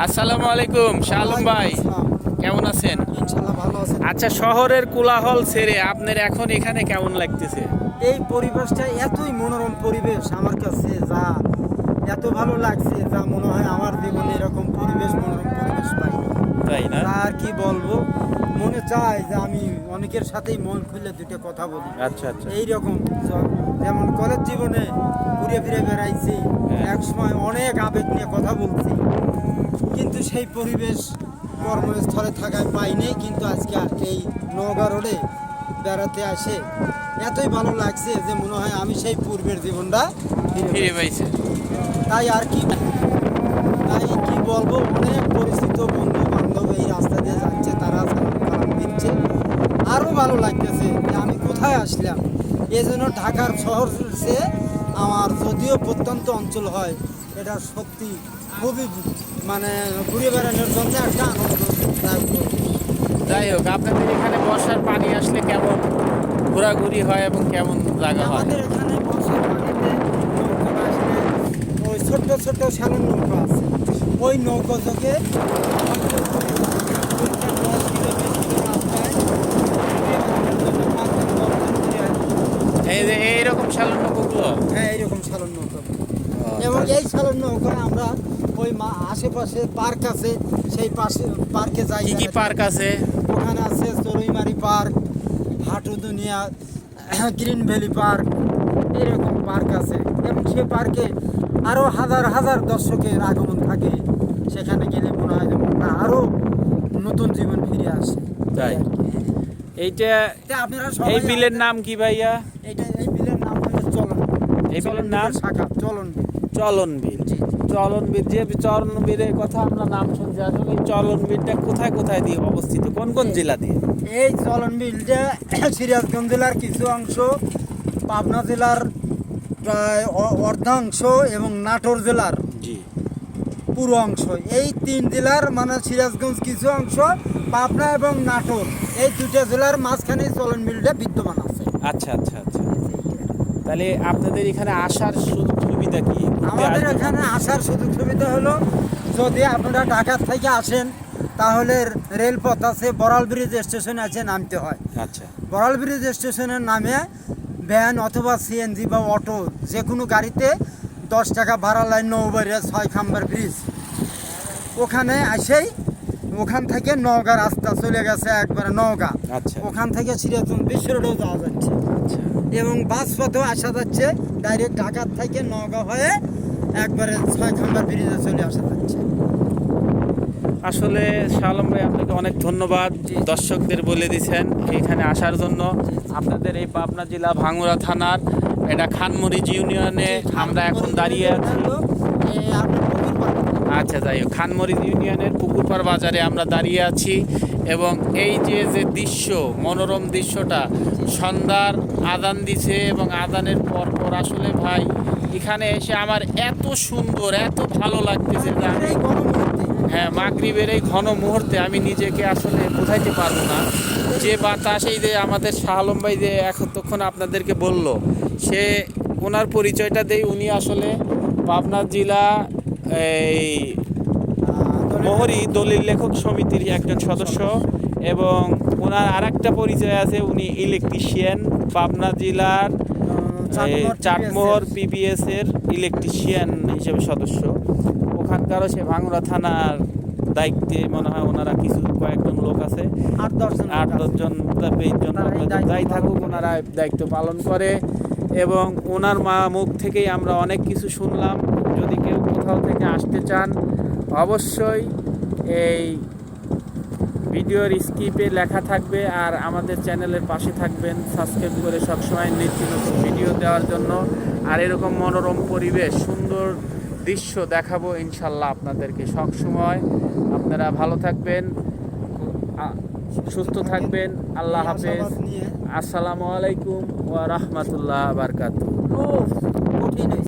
আসসালামু আলাইকুম শাহ আলম ভাই, কেমন আছেন? ইনশাআল্লাহ ভালো আছেন। আচ্ছা, শহরের কোলাহল ছেড়ে আপনার এখন এখানে কেমন লাগতেছে? এই পরিবেশটা এতই মনোরম পরিবেশ আমার কাছে, যা এত ভালো লাগছে, যা মনে হয় আমার জীবনে এরকম পরিবেশ, মনোরম পরিবেশ পাই। তাই না? আর কি বলবো, মনে চায় যে আমি অনেকের সাথেই মন খুলে দুটো কথা বলি। আচ্ছা আচ্ছা। এইরকম যেমন কলেজ জীবনে ঘুরে ফিরে বেড়াইছি, হ্যাঁ। এক সময় অনেক আবেগ নিয়ে কথা বলছি, কিন্তু সেই পরিবেশ কর্মস্থলে থাকায় পাইনি। কিন্তু আজকে এই নওগাঁ রোডে বেড়াতে আসে এতই ভালো লাগছে যে মনে হয় আমি সেই পূর্বের জীবনটা ফিরে পাইছে। তাই আর কি, তাই কি বলবো, অনেক পরিচিত বন্ধু বান্ধব এই রাস্তা দিয়ে যাচ্ছে, তারা সালাম দিচ্ছে। আরও ভালো লাগতেছে যে আমি কোথায় আসলাম। এই জন্য ঢাকার শহর সে আমার যদিও প্রত্যন্ত অঞ্চল হয়, এটা সত্যি খুবই মানে ঘুরে বেড়ানোর জন্য একটা আনন্দ। যাই হোক, আপনাদের এখানে বর্ষার পানি আসলে কেমন ঘোরাঘুরি হয় এবং কেমন জায়গা হয়? আমাদের এখানে বর্ষার পানিতে নৌকা আসলে ওই ছোট্ট ছোট্ট স্যালন নৌকা আছে, ওই নৌকা থেকে এই যে এইরকম শালন নৌকাগুলো? হ্যাঁ, এইরকম স্যালন নৌকা। এবং এই স্যালন নৌকায় আমরা ওই আশেপাশে পার্ক আছে, সেই পাশে পার্কে যাই। কি কি পার্ক আছে? ওখানে আছে চড়ুইমারি পার্ক, হাটু দুনিয়া, গ্রিন ভ্যালি পার্ক, এরকম পার্ক আছে। এবং সে পার্কে আরও হাজার হাজার দর্শকের আগমন থাকে। সেখানে গেলে মনে হয় যেমন আরও নতুন জীবন ফিরে আসে। তাই? এইটা আপনারা এই বিলের নাম কি ভাইয়া? এই বিলের নাম হলো চলন। এই বিলের নাম শাখা চলন বিল। চলন বিল। চলন বিল, যে চলন বিলের কথা আমরা নাম শুনছি, আসলে এই চলন বিলটা কোথায় কোথায় দিয়ে অবস্থিত, কোন কোন জেলা দিয়ে? এই চলন বিলটা সিরাজগঞ্জ জেলার কিছু অংশ, পাবনা জেলার প্রায় অর্ধাংশ এবং নাটোর জেলার জি। পুরো অংশ, এই তিন জেলার মানে সিরাজগঞ্জ কিছু অংশ, পাবনা এবং নাটোর, এই দুটো জেলার মাঝখানে চলন বিলটা বিদ্যমান আছে। আচ্ছা আচ্ছা আচ্ছা। তাহলে আপনাদের এখানে আসার সুযোগ সুবিধা কি? আমাদের এখানে আসার সুযোগ সুবিধা হলো, যদি আপনারা ঢাকা থেকে আসেন তাহলে রেলপথ আছে, বড়াল ব্রিজ স্টেশনে আছে, নামতে হয়। আচ্ছা। বড়াল ব্রিজ স্টেশনের নামে ভ্যান অথবা সিএনজি বা অটো যে কোনো গাড়িতে 10 টাকা ভাড়া, লাইন নৌবাড়িয়া 6 খাম্বার ব্রিজ, ওখানে আসেই ওখান থেকে নওগাঁ রাস্তা চলে গেছে একবারে নওগাঁ। আচ্ছা ওখান থেকে সিরাজগঞ্জ বিশ্ব রোডেও যাওয়া যাচ্ছে আচ্ছা। এবং বাস পথেও আসা যাচ্ছে, ডাইরেক্ট ঢাকার থেকে নওগাঁ হয়ে একবারে 6 খাম্বার ব্রিজে চলে আসা যাচ্ছে। আসলে শাহ আলম ভাই, আপনাকে অনেক ধন্যবাদ দর্শকদের বলে দিয়েছেন এখানে আসার জন্য। আপনাদের এই পাবনা জেলা ভাঙ্গুড়া থানার এটা খানমরিচ ইউনিয়নে আমরা এখন দাঁড়িয়ে আছি। আচ্ছা, যাই হোক, খানমরিচ ইউনিয়নের পুকুরপাড় বাজারে আমরা দাঁড়িয়ে আছি এবং এই যে যে দৃশ্য, মনোরম দৃশ্যটা, সন্ধ্যার আজান দিছে এবং আজানের পর পর আসলে ভাই এখানে এসে আমার এত সুন্দর, এত ভালো লাগতেছে যে আমি, হ্যাঁ, মাগরিবের এই ঘন মুহূর্তে আমি নিজেকে আসলে বোঝাইতে পারবো না। যে বাতাস, এই যে আমাদের শাহ আলম ভাই যে এতক্ষণ আপনাদেরকে বলল, সে ওনার পরিচয়টা দেই। উনি আসলে পাবনা জেলা এই মোহরী দলিল লেখক সমিতির একজন সদস্য এবং ওনার আরেকটা পরিচয় আছে, উনি ইলেকট্রিশিয়ান, পাবনা জেলার চাটমোহর পিপিএস এর ইলেকট্রিশিয়ান হিসেবে সদস্য। ওখানকারও সে ভাঙ্গুড়া থানার দায়িত্বে মনে হয় ওনারা কিছু কয়েকজন লোক আছে, 8-10 জন, 20 জন, যাই থাকুক, ওনারা দায়িত্ব পালন করে এবং ওনার মুখ থেকেই আমরা অনেক কিছু শুনলাম। যদি কেউ কোথাও থেকে আসতে চান, অবশ্যই এই ভিডিওর স্ক্রিপ্টে লেখা থাকবে আর আমাদের চ্যানেলের পাশে থাকবেন, সাবস্ক্রাইব করে সবসময় নিত্য নতুন ভিডিও দেওয়ার জন্য। আর এরকম মনোরম পরিবেশ, সুন্দর দৃশ্য দেখাবো ইনশাল্লাহ আপনাদেরকে সবসময়। আপনারা ভালো থাকবেন, সুস্থ থাকবেন। আল্লাহ হাফেজ। আসসালামু আলাইকুম ওয়া রাহমাতুল্লাহ বারাকাতুহু।